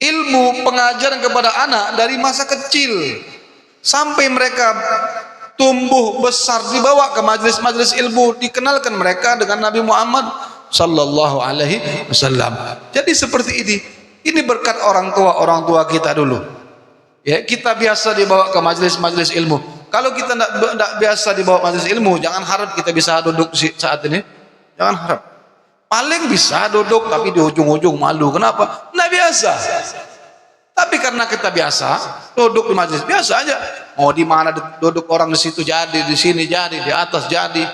ilmu pengajaran kepada anak dari masa kecil sampai mereka tumbuh besar, dibawa ke majelis-majelis ilmu, dikenalkan mereka dengan Nabi Muhammad sallallahu alaihi wasallam. Jadi seperti ini. Ini berkat orang tua kita dulu. Ya, kita biasa dibawa ke majelis-majelis ilmu. Kalau kita tidak biasa dibawa majelis ilmu, jangan harap kita bisa duduk saat ini. Jangan harap. Paling bisa duduk tapi di ujung-ujung malu. Kenapa? Nggak biasa. Tapi karena kita biasa duduk di majelis biasa aja. Mau di mana duduk orang di situ jadi, di sini jadi, di atas jadi.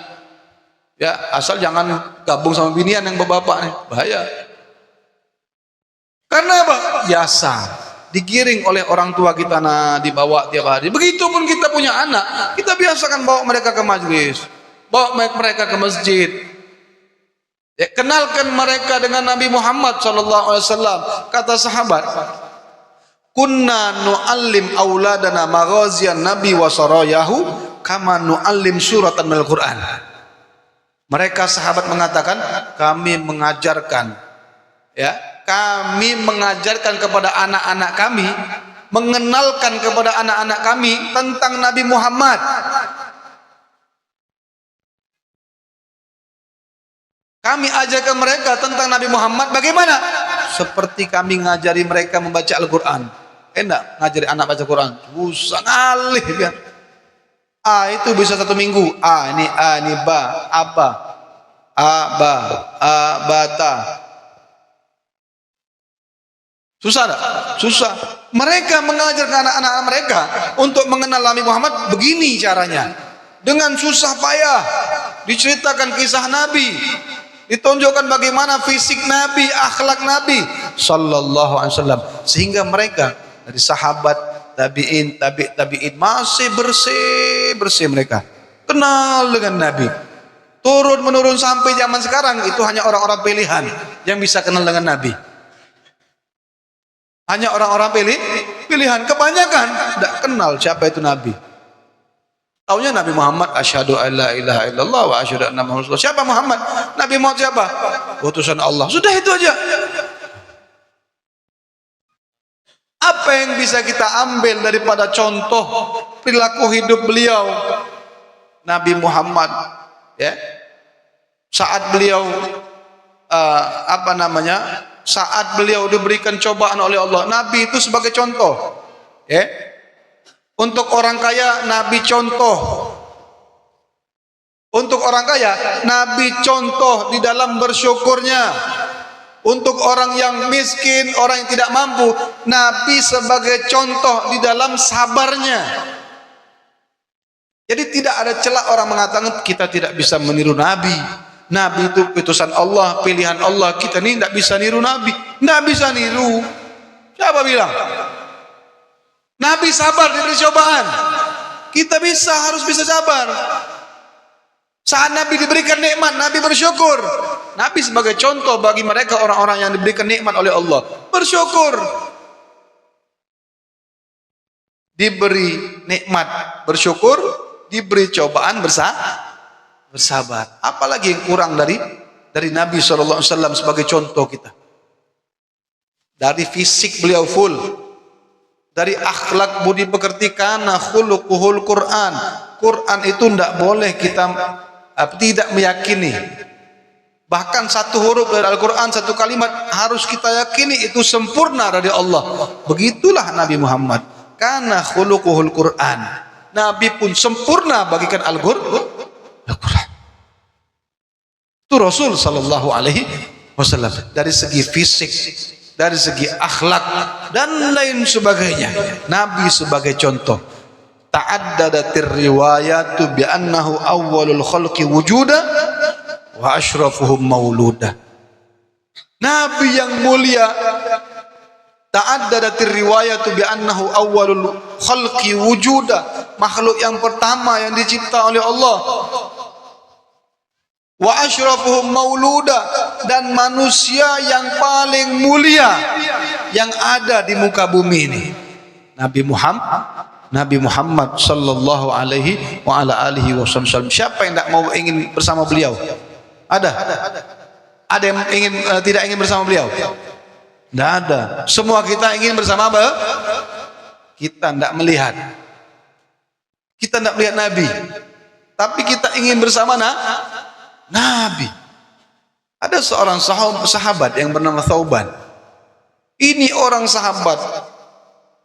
Ya, asal jangan gabung sama binian yang bapak nih, bahaya. Karena apa? Biasa. Digiring oleh orang tua kita, dibawa tiap hari. Begitupun kita punya anak, kita biasakan bawa mereka ke majelis, bawa mereka ke masjid. Ya, kenalkan mereka dengan Nabi Muhammad SAW. Kata sahabat, kunna nu'allim auladana maghaziyan nabi wa sarayahu kama nu'allim suratan minal Qur'an. Mereka sahabat mengatakan, kami mengajarkan kepada anak-anak kami, mengenalkan kepada anak-anak kami tentang Nabi Muhammad. Kami ajarkan mereka tentang Nabi Muhammad bagaimana? Seperti kami ngajari mereka membaca Al-Quran. Enak ngajari anak baca Quran, susah ngalih kan. Itu bisa 1 minggu. Ini ba, apa, bata. Susah tak? Susah. Mereka mengajarkan anak-anak mereka untuk mengenal Nabi Muhammad begini caranya. Dengan susah payah diceritakan kisah Nabi, ditunjukkan bagaimana fisik Nabi, akhlak Nabi sallallahu alaihi wasallam, sehingga mereka dari sahabat, tabi'in, tabi'in masih bersih mereka kenal dengan Nabi. Turun menurun sampai zaman sekarang itu hanya orang-orang pilihan yang bisa kenal dengan Nabi. Hanya orang-orang pilihan, kebanyakan tidak kenal siapa itu Nabi. Taunya Nabi Muhammad, asyhadu alla ilaha illallah wa asyhadu anna Muhammadar Rasulullah. Siapa Muhammad? Nabi Muhammad siapa? Utusan Allah. Sudah itu aja. Apa Apa yang bisa kita ambil daripada contoh perilaku hidup beliau Nabi Muhammad, ya? Saat beliau saat beliau diberikan cobaan oleh Allah, Nabi itu sebagai contoh, ya. Untuk orang kaya Nabi contoh. Untuk orang kaya Nabi contoh di dalam bersyukurnya. Untuk orang yang miskin, orang yang tidak mampu, Nabi sebagai contoh di dalam sabarnya. Jadi tidak ada celah orang mengatakan kita tidak bisa meniru Nabi. Nabi itu utusan Allah, pilihan Allah. Kita ini tidak bisa niru Nabi. Tidak bisa niru. Siapa bilang? Nabi sabar diberi cobaan. Kita harus bisa sabar. Saat Nabi diberikan nikmat, Nabi bersyukur. Nabi sebagai contoh bagi mereka orang-orang yang diberikan nikmat oleh Allah. Bersyukur. Diberi nikmat, bersyukur. Diberi cobaan, bersabar. Apalagi yang kurang dari Nabi SAW sebagai contoh kita. Dari fisik beliau full. Dari akhlak budi pekerti, karena khuluquhul Quran. Quran itu tidak boleh kita tidak meyakini. Bahkan satu huruf dari Al-Quran, satu kalimat harus kita yakini itu sempurna dari Allah. Begitulah Nabi Muhammad. Karena khuluquhul Quran. Nabi pun sempurna bagikan Al-Quran. Itu Rasul sallallahu alaihi wasallam. Dari segi fisik, dari segi akhlak dan lain sebagainya, Nabi sebagai contoh. Ta'addadatir riwayatu bi annahu awwalul khalqi wujuda wa ashrafuhum mauluda. Nabi yang mulia, ta'addadatir riwayatu bi annahu awwalul khalqi wujuda, makhluk yang pertama yang dicipta oleh Allah. Wa ashrafuhum mauluda, dan manusia yang paling mulia yang ada di muka bumi ini, Nabi Muhammad sallallahu alaihi wa ala alihi wasallam. Siapa yang ingin bersama beliau? Ada yang tidak ingin bersama beliau? Tidak ada. Semua kita ingin bersama kita tidak melihat. Kita tidak melihat Nabi, tapi kita ingin bersama Nabi. Ada seorang sahabat yang bernama Thauban. Ini orang sahabat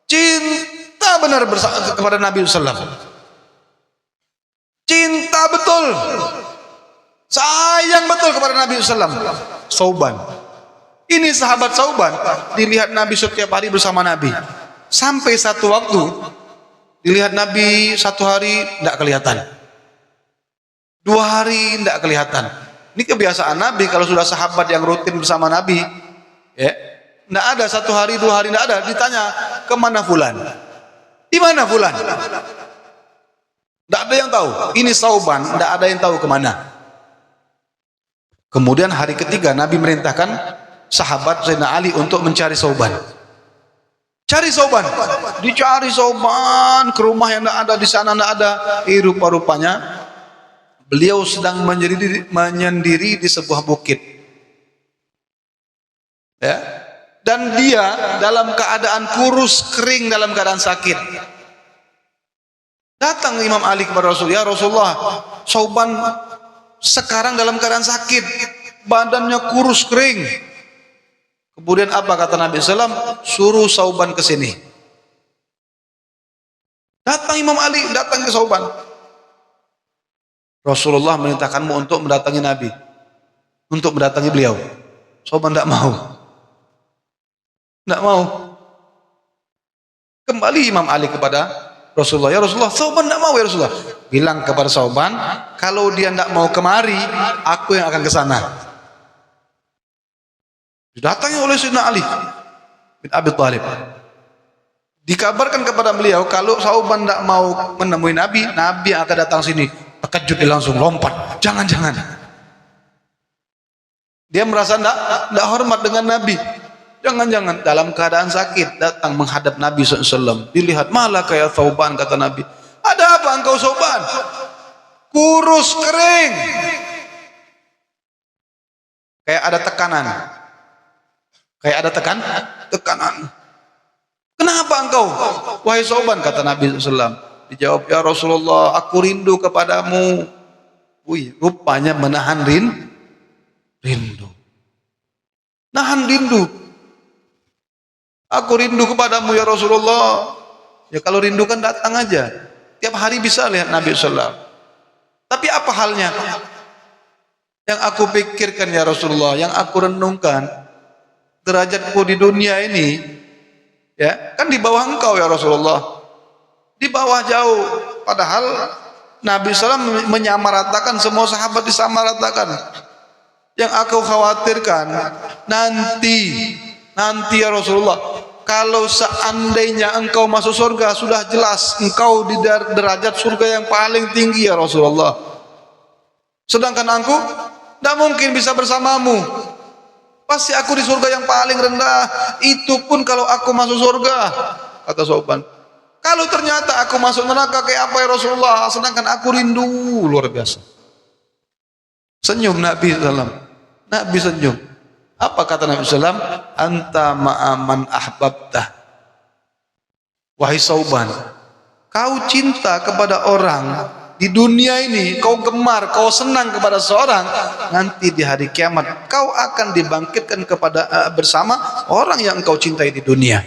cinta benar kepada Nabi SAW. Cinta betul, sayang betul kepada Nabi SAW. Thauban. Ini sahabat Thauban dilihat Nabi setiap hari bersama Nabi. Sampai satu waktu dilihat Nabi satu hari tidak kelihatan, 2 hari tidak kelihatan. Ini kebiasaan Nabi kalau sudah sahabat yang rutin bersama Nabi, ya, tidak ada 1 hari 2 hari tidak ada. Ditanya kemana fulan, di mana fulan, tidak ada yang tahu. Ini Thauban, tidak ada yang tahu kemana. Kemudian hari ketiga Nabi merintahkan sahabat Sayyidina Ali untuk mencari Thauban. Cari Thauban, dicari Thauban ke rumah yang tidak ada, di sana tidak ada. Rupa-rupanya beliau sedang menyendiri di sebuah bukit, ya, dan dia dalam keadaan kurus kering, dalam keadaan sakit. Datang Imam Ali kepada Rasul, ya Rasulullah, Thauban sekarang dalam keadaan sakit, badannya kurus kering. Kemudian apa kata Nabi SAW? Suruh Thauban ke sini. Datang Imam Ali, datang ke Thauban. Rasulullah merintahkanmu untuk mendatangi Nabi, untuk mendatangi beliau. Thauban tidak mau. Tidak mau. Kembali Imam Ali kepada Rasulullah, ya Rasulullah, Thauban tidak mau ya Rasulullah. Bilang kepada Thauban, kalau dia tidak mau kemari, aku yang akan ke sana. Didatangi oleh Sayyidina Ali bin Abi Thalib. Dikabarkan kepada beliau kalau Thauban tidak mau menemui Nabi, Nabi akan datang sini. Terkejut, dia langsung lompat. Jangan. Dia merasa tidak hormat dengan Nabi. Jangan. Dalam keadaan sakit datang menghadap Nabi SAW. Dilihat, malah kayak Thauban, kata Nabi. Ada apa engkau Thauban? Kurus kering, kayak ada tekanan. Kenapa engkau wahai Sauban? Kata Nabi SAW. Dijawab, ya Rasulullah, aku rindu kepadamu. Wih, rupanya menahan rindu. Nahan rindu. Aku rindu kepadamu ya Rasulullah. Ya kalau rindu kan datang aja. Tiap hari bisa lihat Nabi SAW. Tapi apa halnya? Yang aku pikirkan ya Rasulullah, yang aku renungkan, derajatku di dunia ini, ya kan di bawah engkau ya Rasulullah. Di bawah jauh. Padahal Nabi SAW menyamaratakan, semua sahabat disamaratakan. Yang aku khawatirkan nanti ya Rasulullah, kalau seandainya engkau masuk surga, sudah jelas engkau di derajat surga yang paling tinggi ya Rasulullah. Sedangkan aku tidak mungkin bisa bersamamu. Pasti aku di surga yang paling rendah. Itu pun kalau aku masuk surga. Kata Sauban, kalau ternyata aku masuk neraka kayak apa ya Rasulullah, sedangkan aku rindu luar biasa. Senyum Nabi SAW. Nabi senyum. Apa kata Nabi SAW? Anta ma'aman ahbabtah. Wahai Sauban, kau cinta kepada orang di dunia ini, kau gemar, kau senang kepada seorang, nanti di hari kiamat kau akan dibangkitkan kepada bersama orang yang engkau cintai di dunia.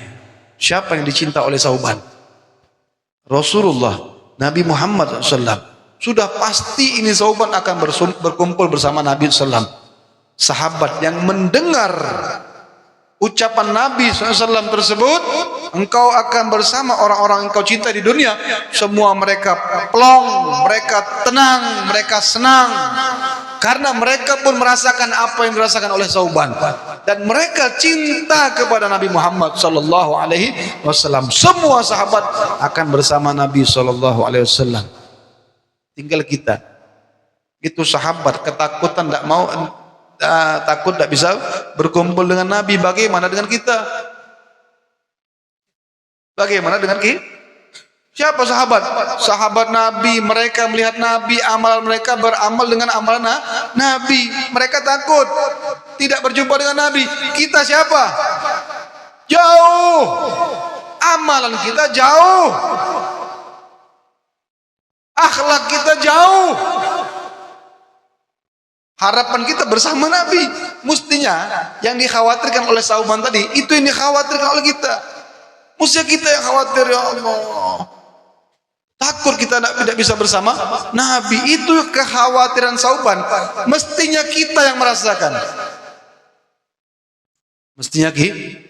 Siapa yang dicinta oleh Sauban? Rasulullah, Nabi Muhammad SAW. Sudah pasti ini Sauban akan berkumpul bersama Nabi SAW. Sahabat yang mendengar ucapan Nabi SAW tersebut, engkau akan bersama orang-orang yang engkau cinta di dunia, semua mereka plong, mereka tenang, mereka senang, karena mereka pun merasakan apa yang dirasakan oleh Sauban, dan mereka cinta kepada Nabi Muhammad SAW. Semua sahabat akan bersama Nabi SAW. Tinggal kita, itu sahabat ketakutan, tidak mau, takut tidak bisa berkumpul dengan Nabi. Bagaimana dengan kita? Bagaimana dengan kita? Siapa sahabat? Sahabat Nabi, mereka melihat Nabi, amal mereka beramal dengan amalan Nabi. Mereka takut tidak berjumpa dengan Nabi. Kita siapa? Jauh. Amalan kita jauh. Akhlak kita jauh. Harapan kita bersama Nabi. Mestinya yang dikhawatirkan oleh Sauban tadi, itu yang dikhawatirkan oleh kita. Mestinya kita yang khawatir, ya Allah, takut kita tidak bisa bersama Nabi. Itu kekhawatiran Sauban. Mestinya kita yang merasakan. Mestinya kita.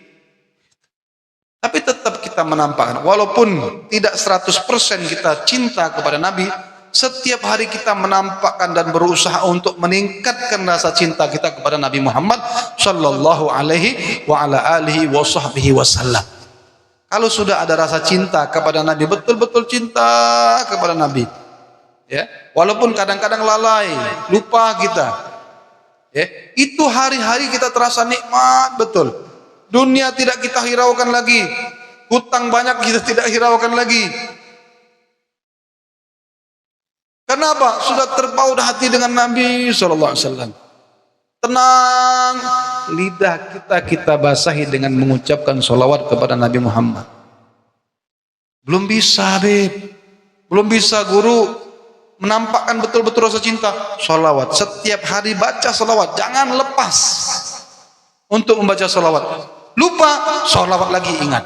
Tapi tetap kita menampakkan, walaupun tidak 100% kita cinta kepada Nabi, setiap hari kita menampakkan dan berusaha untuk meningkatkan rasa cinta kita kepada Nabi Muhammad sallallahu alaihi wa ala alihi wa sahbihi wasallam. Kalau sudah ada rasa cinta kepada Nabi, betul-betul cinta kepada Nabi, ya, walaupun kadang-kadang lalai, lupa kita, ya, itu hari-hari kita terasa nikmat betul. Dunia tidak kita hiraukan lagi, hutang banyak kita tidak hiraukan lagi. Kenapa? Sudah terpaut hati dengan Nabi SAW. Tenang, lidah kita basahi dengan mengucapkan sholawat kepada Nabi Muhammad. Belum bisa, Beb. Belum bisa, guru, menampakkan betul-betul rasa cinta. Sholawat, setiap hari baca sholawat. Jangan lepas untuk membaca sholawat. Lupa, sholawat lagi, ingat.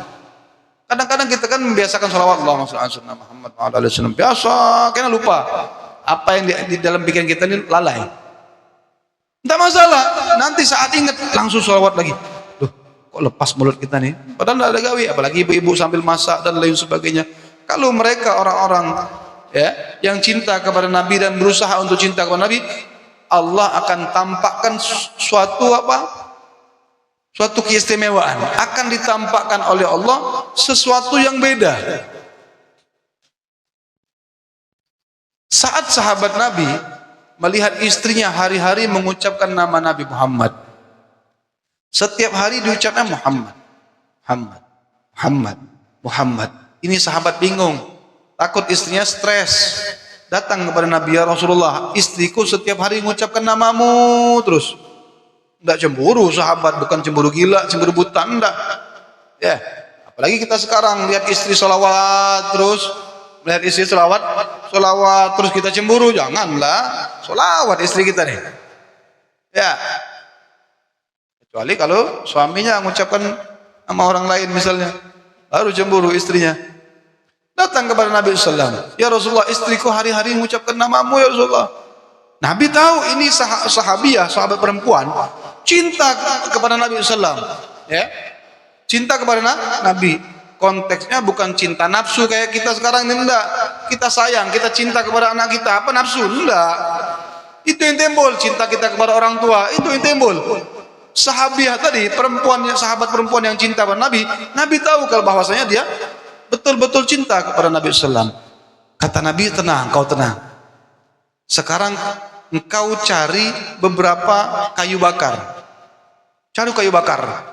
Kadang-kadang kita kan membiasakan sholawat Allahumma shalli ala sayyidina Muhammad wa ala alihi wasallam. Biasa, karena lupa. Apa yang di dalam pikiran kita ini lalai. Tidak masalah, nanti saat ingat langsung sholawat lagi. Duh, kok lepas mulut kita nih? Padahal tidak ada gawe, apalagi ibu-ibu sambil masak dan lain sebagainya. Kalau mereka orang-orang, ya, yang cinta kepada Nabi dan berusaha untuk cinta kepada Nabi, Allah akan tampakkan suatu keistimewaan, akan ditampakkan oleh Allah sesuatu yang beda. Saat sahabat Nabi melihat istrinya hari-hari mengucapkan nama Nabi Muhammad, setiap hari diucapkan Muhammad, Muhammad, Muhammad, Muhammad. Ini sahabat bingung, takut istrinya stres. Datang kepada Nabi, ya Rasulullah, istriku setiap hari mengucapkan namamu terus. Tidak cemburu sahabat, bukan cemburu gila, cemburu buta, enggak. Ya, Apalagi kita sekarang lihat istri sholawat terus, melihat istri sholawat terus kita cemburu. Janganlah, sholawat istri kita nih. Ya, kecuali kalau suaminya mengucapkan nama orang lain misalnya, baru cemburu istrinya. Datang kepada Nabi SAW, ya Rasulullah, istriku hari-hari mengucapkan namamu ya Rasulullah. Nabi tahu ini sahabiah, sahabat perempuan, cinta kepada Nabi SAW, ya, cinta kepada Nabi. Konteksnya bukan cinta nafsu kayak kita sekarang ini, enggak. Kita sayang, kita cinta kepada anak kita, apa nafsu? Enggak. Itu yang timbul, cinta kita kepada orang tua, itu yang timbul. Sahabiah tadi, sahabat perempuan yang cinta kepada Nabi, Nabi tahu kalau bahwasanya dia betul-betul cinta kepada Nabi SAW. Kata Nabi, tenang, kau tenang. Sekarang engkau cari beberapa kayu bakar. Cari kayu bakar.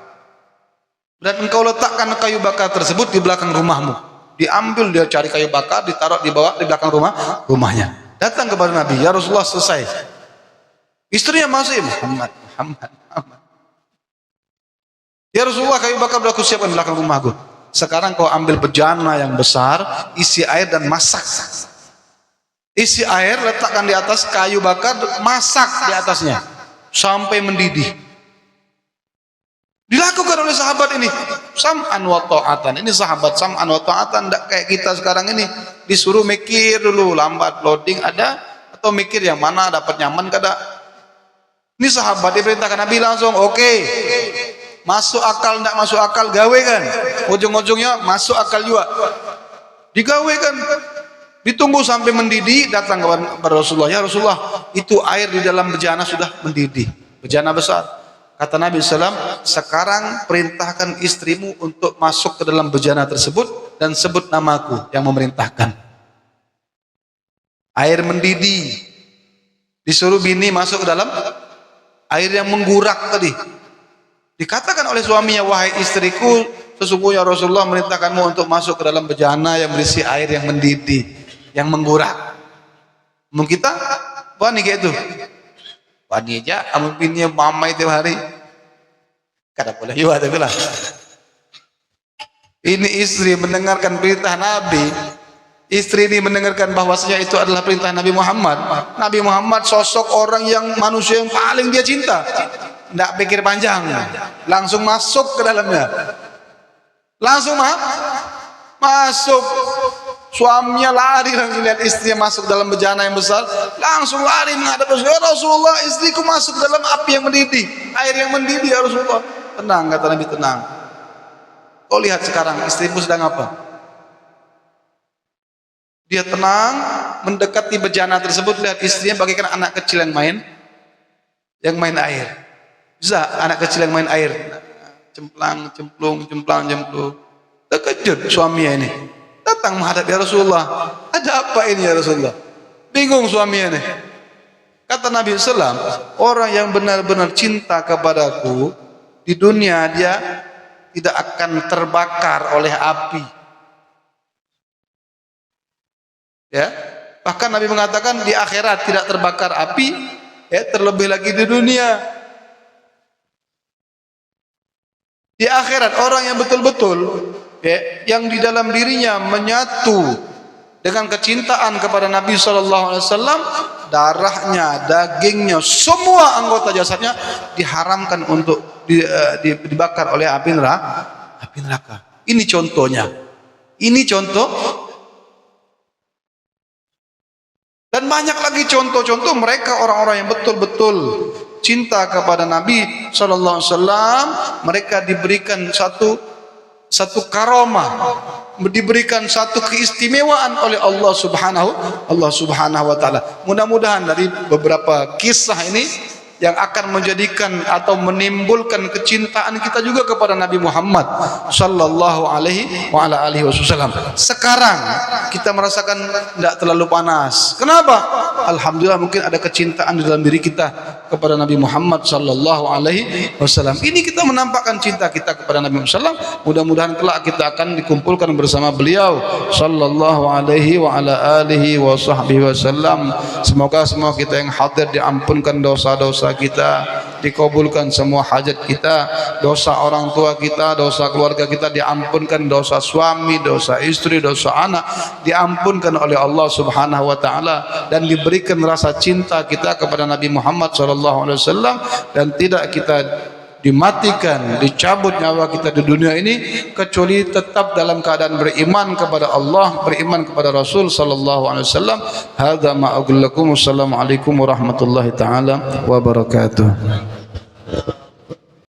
Dan engkau letakkan kayu bakar tersebut di belakang rumahmu. Diambil, dia cari kayu bakar, ditaruh di belakang rumahnya. Datang kepada Nabi, ya Rasulullah, selesai. Istrinya masih Muhammad. Ya Rasulullah, kayu bakar sudah aku siapkan di belakang rumahku. Sekarang kau ambil bejana yang besar, isi air dan masak. Isi air, letakkan di atas kayu bakar, masak di atasnya sampai mendidih. Dilakukan oleh sahabat ini, sam'an wa ta'atan. Ini sahabat sam'an wa ta'atan, tidak kayak kita sekarang ini disuruh mikir dulu, lambat loading ada, atau mikir yang mana dapat nyaman kada. Ini sahabat diperintahkan Nabi langsung, oke. Masuk akal, tidak masuk akal, gawe kan. Ujung-ujungnya masuk akal juga, digawe kan. Ditunggu sampai mendidih, datang kepada Rasulullah, ya Rasulullah, itu air di dalam bejana sudah mendidih, bejana besar. Kata Nabi SAW, sekarang perintahkan istrimu untuk masuk ke dalam bejana tersebut dan sebut namaku yang memerintahkan. Air mendidih, disuruh bini masuk ke dalam air yang menggurak tadi. Dikatakan oleh suaminya, wahai istriku, sesungguhnya Rasulullah merintahkanmu untuk masuk ke dalam bejana yang berisi air yang mendidih, yang menggurak. Mungkin kita wani kayak itu, wani aja, amun bininya mamai tiap hari, kada boleh juga tapi lah. Ini istri mendengarkan perintah Nabi, istri ini mendengarkan bahwasanya itu adalah perintah Nabi Muhammad. Nabi Muhammad sosok orang yang manusia yang paling dia cinta. Tidak pikir panjang, langsung masuk ke dalamnya, langsung masuk. Suaminya lari langsung lihat istrinya masuk dalam bejana yang besar, langsung lari menghadap Rasulullah. Ya Rasulullah, istriku masuk dalam api yang mendidih, air yang mendidih ya Rasulullah. Tenang, kata Nabi, tenang. Kau lihat sekarang istrimu sedang apa? Dia tenang mendekati bejana tersebut, lihat istrinya bagaikan anak kecil yang main air. Bisa anak kecil yang main air, cemplang, cemplung. Terkejut suaminya ini, datang menghadap ya Rasulullah. Ada apa ini ya Rasulullah? Bingung suaminya ini. Kata Nabi SAW, orang yang benar-benar cinta kepadaku di dunia dia tidak akan terbakar oleh api. Ya, bahkan Nabi mengatakan di akhirat tidak terbakar api, ya, terlebih lagi di dunia. Di akhirat orang yang betul-betul, ya, yang di dalam dirinya menyatu dengan kecintaan kepada Nabi SAW, darahnya, dagingnya, semua anggota jasadnya diharamkan untuk dibakar oleh api neraka. Ini contohnya. Ini contoh. Dan banyak lagi contoh-contoh mereka orang-orang yang betul-betul cinta kepada Nabi SAW. Mereka diberikan satu karomah, diberikan satu keistimewaan oleh Allah Subhanahu wa taala. Mudah-mudahan dari beberapa kisah ini yang akan menjadikan atau menimbulkan kecintaan kita juga kepada Nabi Muhammad sallallahu alaihi wasallam. Sekarang kita merasakan tidak terlalu panas. Kenapa? Alhamdulillah, mungkin ada kecintaan di dalam diri kita kepada Nabi Muhammad sallallahu alaihi wasallam. Ini kita menampakkan cinta kita kepada Nabi Muhammad. Mudah-mudahan kelak kita akan dikumpulkan bersama beliau sallallahu alaihi wasallam. Semoga semua kita yang hadir diampunkan dosa-dosa dosa kita, dikabulkan semua hajat kita, dosa orang tua kita, dosa keluarga kita diampunkan, dosa suami, dosa istri, dosa anak diampunkan oleh Allah Subhanahu wa taala, dan diberikan rasa cinta kita kepada Nabi Muhammad sallallahu alaihi wasallam, dan tidak kita dimatikan, dicabut nyawa kita di dunia ini kecuali tetap dalam keadaan beriman kepada Allah, beriman kepada Rasul sallallahu alaihi wasallam. Hadza ma aqul lakum. Assalamualaikum warahmatullahi taala wabarakatuh.